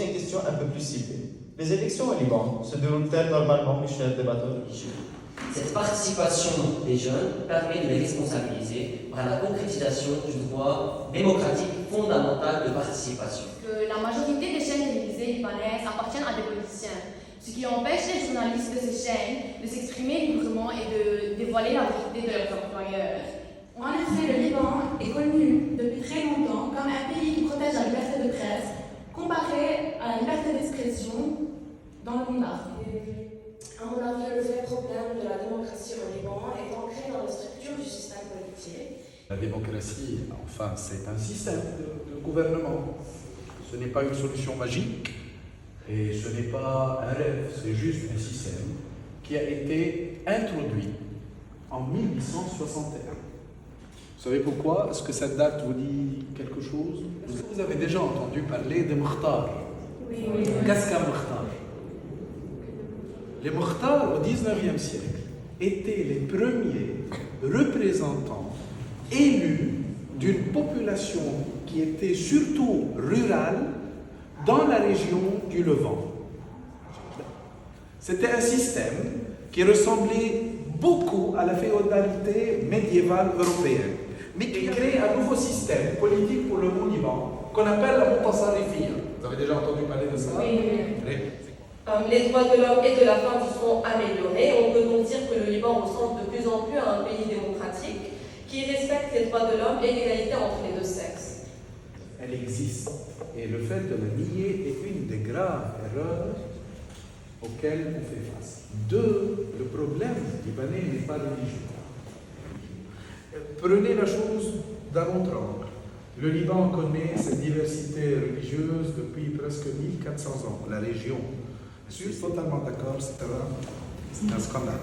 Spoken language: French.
aussi une question un peu plus ciblée. Les élections au Liban se déroulent-elles normalement, mes chers débatteurs? Cette participation des jeunes permet de les responsabiliser par la concrétisation du droit démocratique fondamental de participation. Que la majorité des chaînes télévisées libanaises appartiennent à des politiciens, ce qui empêche les journalistes de ces chaînes de s'exprimer librement et de dévoiler la vérité de leurs employeurs. En effet, le Liban est connu depuis très longtemps comme un pays qui protège la liberté de presse comparé à la liberté d'expression dans le monde arabe. À mon avis, le vrai problème de la démocratie au Liban est ancré dans les structures du système politique. La démocratie, enfin, c'est un système de gouvernement. Ce n'est pas une solution magique et ce n'est pas un rêve, c'est juste un système qui a été introduit en 1861. Vous savez pourquoi? Est-ce que cette date vous dit quelque chose? Est-ce que vous avez déjà entendu parler des Mukhtar? Oui. Qu'est-ce qu'un Mukhtar? Les Mukhtar, au XIXe siècle, étaient les premiers représentants élus d'une population qui était surtout rurale dans la région du Levant. C'était un système qui ressemblait beaucoup à la féodalité médiévale européenne, mais qui crée un nouveau système politique pour le Liban qu'on appelle la Mutasarrifia. Vous avez déjà entendu parler de ça? Oui. Les droits de l'homme et de la femme se sont améliorés. On peut donc dire que le Liban ressemble de plus en plus à un pays démocratique qui respecte les droits de l'homme et l'égalité entre les deux sexes. Elle existe. Et le fait de la nier est une des graves erreurs auxquelles on fait face. Deux, le problème libanais n'est pas religieux. Prenez la chose d'un autre angle. Le Liban connaît cette diversité religieuse depuis presque 1400 ans. La région. Je suis totalement d'accord, c'est un scandale.